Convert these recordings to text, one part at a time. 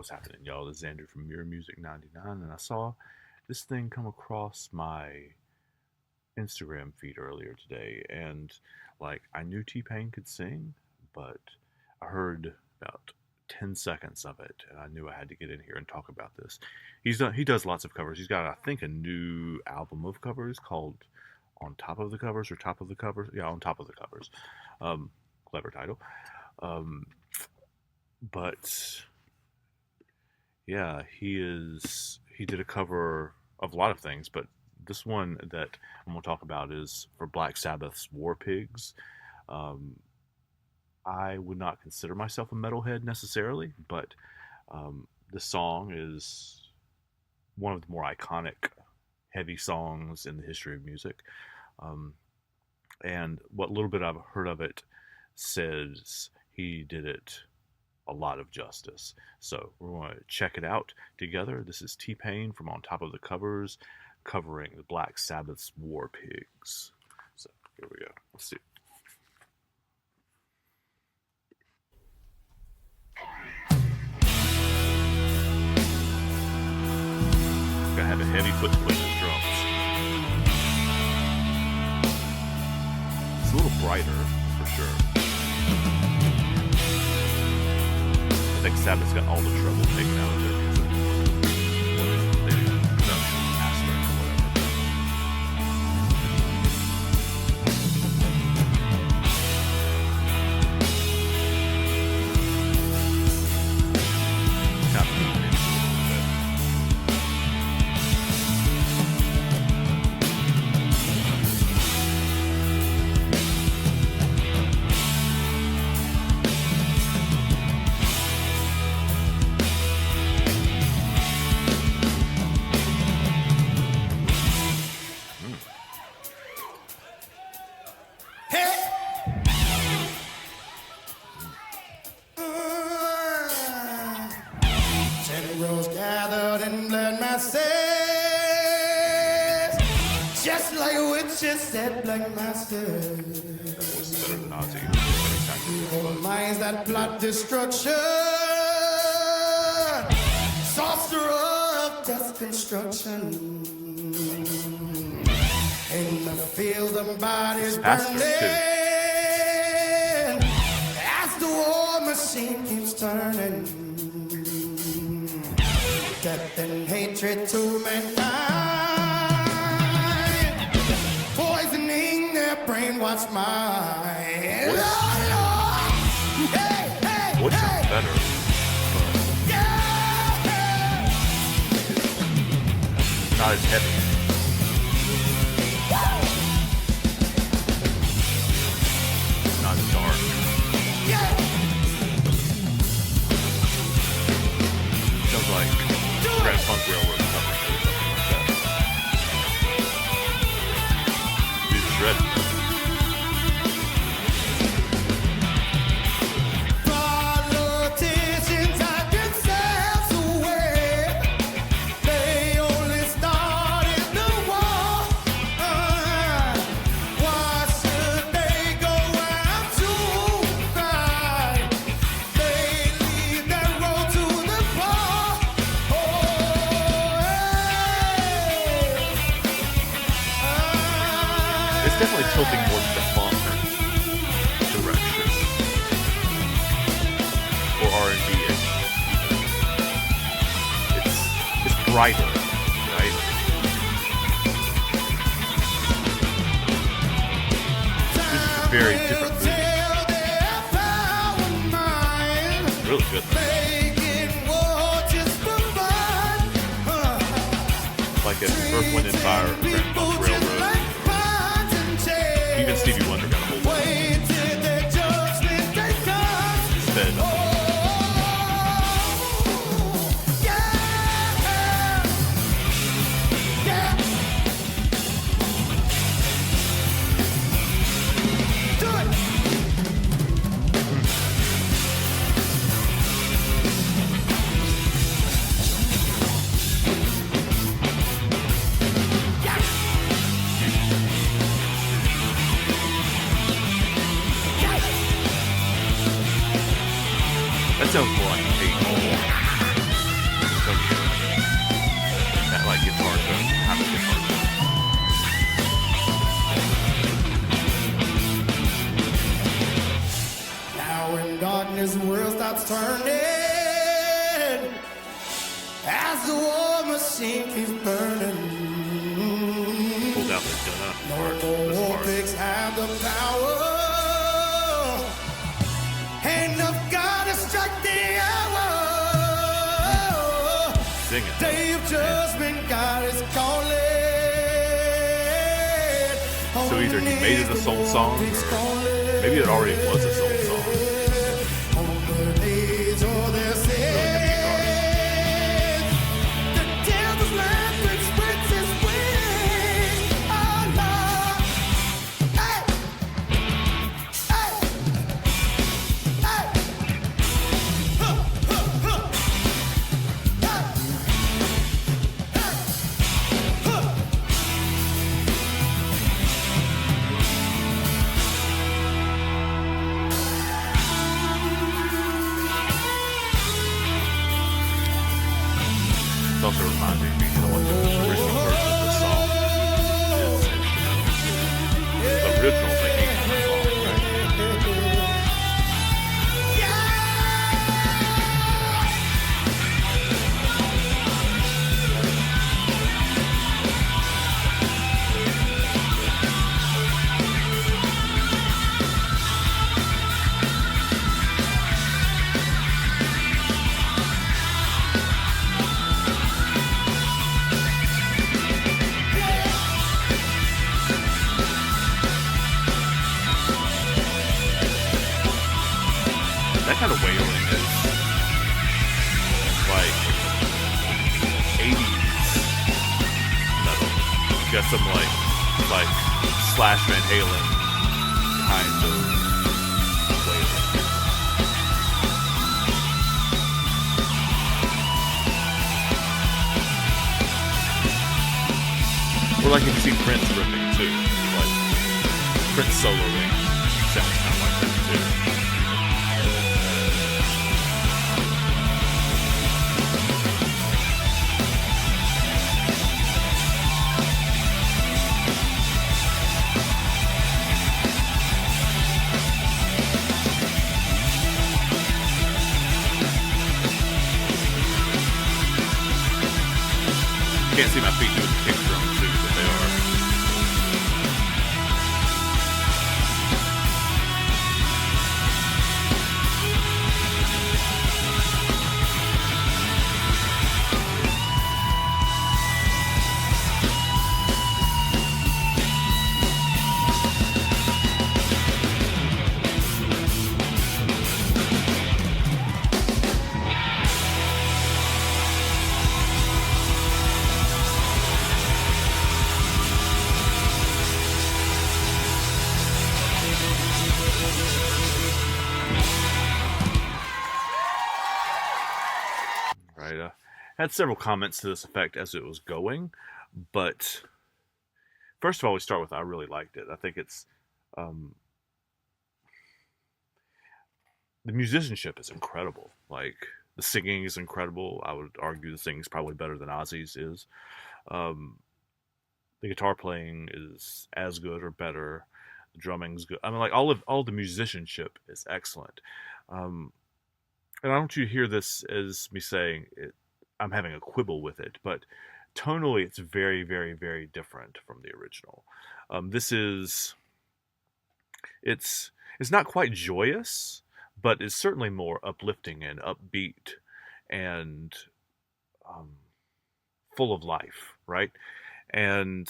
What's happening, y'all? This is Andrew from Mirror Music 99, and I saw this thing come across my Instagram feed earlier today, and I knew T-Pain could sing, but I heard about 10 seconds of it, and I knew I had to get in here and talk about this. He does lots of covers. He's got, I think, a new album of covers called On Top of the Covers or Top of the Covers. Yeah, On Top of the Covers. Clever title. Um, but yeah, he did a cover of a lot of things, but this one that I'm going to talk about is for Black Sabbath's War Pigs. Um, I would not consider myself a metalhead necessarily, but the song is one of the more iconic heavy songs in the history of music. Um, and what little bit I've heard of it says he did it a lot of justice. So we're going to check it out together. This is T-Pain from On Top of the Covers, covering the Black Sabbath's War Pigs. So here we go. Let's see. Gotta have a heavy foot to play the drums. It's a little brighter, for sure. I think Sabbath's got all the trouble taken out of their music. Their production aspect or whatever. Kind of moving into it a little bit. Rose gathered and bled masses, just like witches said black masters. Voice better than Ozzy. Evil minds that plot destruction, sorcerer of death construction. In the field of bodies burning, as the war machine keeps turning. Death and hatred to mankind, poisoning their brainwashed minds. Voice sounds better. Not as heavy. Not as dark. Sounds like Grand Funk Railroad cover or something like that. Dude, shredded. Politicians hide themselves away. They only started the war. Why should they go out to fight? They leave their road to the poor. It's definitely tilting more to the funk direction. Or R&B. It's brighter, right? This is a very different movie. Really good. Like an Earth, Wind and Fire, Grand Funk Railroad. Even Stevie Wonder got a hold of it. Instead. machine keeps burning. Pull down the donut No part, this more part. pigs have the power. Hand of God has struck the hour. Sing it. Day of judgment, God is calling. So either he made it a soul song, or maybe it already was a soul song. On their knees or their sins. The devil's language spreads his wings. Oh Lord. Hey. Hey. Hey. Huh, huh, huh. Hey. Hey. Huh. It's also reminding me of what the original version of this song is instrumental. The original's like 8 minutes long, right? That kind of wailing is like 80s metal. You got some like Slash Van Halen kind of wailing. Or like if you see Prince ripping too, like Prince soloing sounds kind of like that too. Can't see my feet doing the kick drum too, but they are. Right. Had several comments to this effect as it was going, but first of all, we start with I really liked it. I think it's um, the musicianship is incredible. Like the singing is incredible. I would argue the singing is probably better than Ozzy's is. Um, the guitar playing is as good or better. The drumming's good. I mean, like all the musicianship is excellent. Um, and I don't want you to hear this as me saying it, I'm having a quibble with it, but tonally it's very, very, very different from the original. This is it's not quite joyous, but it's certainly more uplifting and upbeat and um, full of life, right? And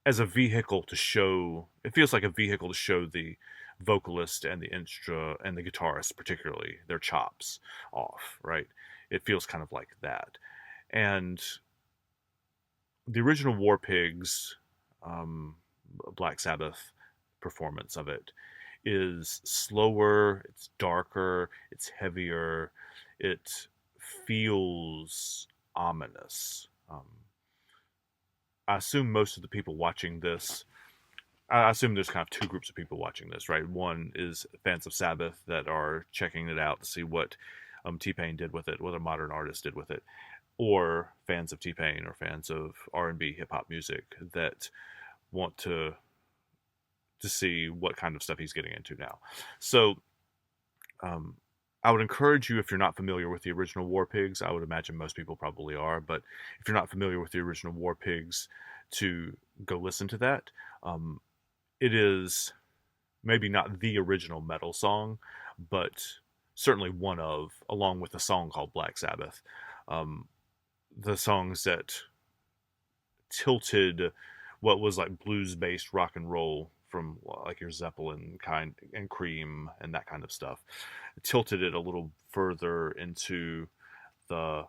as a vehicle to show, it feels like a vehicle to show the vocalist and the and the guitarist particularly their chops off, right? It feels kind of like that. And the original War Pigs, um, Black Sabbath performance of it is slower, it's darker, it's heavier, it feels ominous. I assume most of the people watching this, I assume there's kind of two groups of people watching this, right? One is fans of Sabbath that are checking it out to see what T-Pain did with it, what a modern artist did with it, or fans of T-Pain or fans of R&B hip hop music that want to see what kind of stuff he's getting into now. So um, I would encourage you, if you're not familiar with the original War Pigs, I would imagine most people probably are, but if you're not familiar with the original War Pigs, to go listen to that. Um, it is maybe not the original metal song, but certainly one of, along with a song called Black Sabbath, um, the songs that tilted what was like blues based rock and roll from like your Zeppelin kind and Cream and that kind of stuff, tilted it a little further into the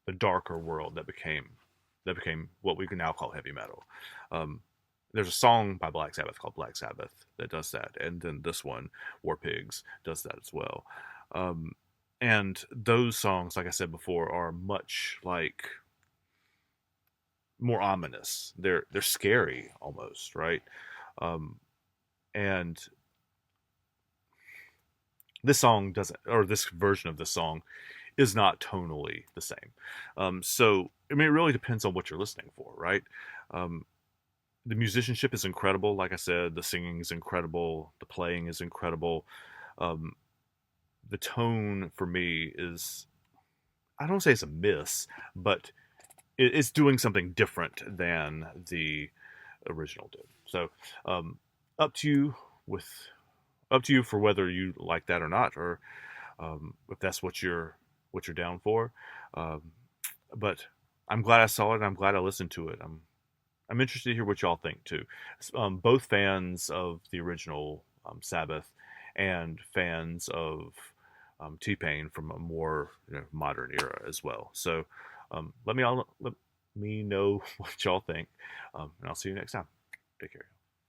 the darker world that became what we can now call heavy metal. Um, there's a song by Black Sabbath called Black Sabbath that does that, and then this one, War Pigs, does that as well. Um, and those songs, like I said before, are much like more ominous. They're scary almost, right? Um, and this song doesn't, or this version of the song is not tonally the same. So I mean, it really depends on what you're listening for, right? Um, the musicianship is incredible. Like I said, the singing is incredible. The playing is incredible. Um, the tone for me is, I don't say it's a miss, but it's doing something different than the original did. So um, up to you with up to you for whether you like that or not, or if that's what you're down for. Um, but I'm glad I saw it. I'm glad I listened to it. I'm interested to hear what y'all think too. Both fans of the original Sabbath and fans of T Pain from a more modern era as well. So let me know what y'all think, and I'll see you next time. Take care.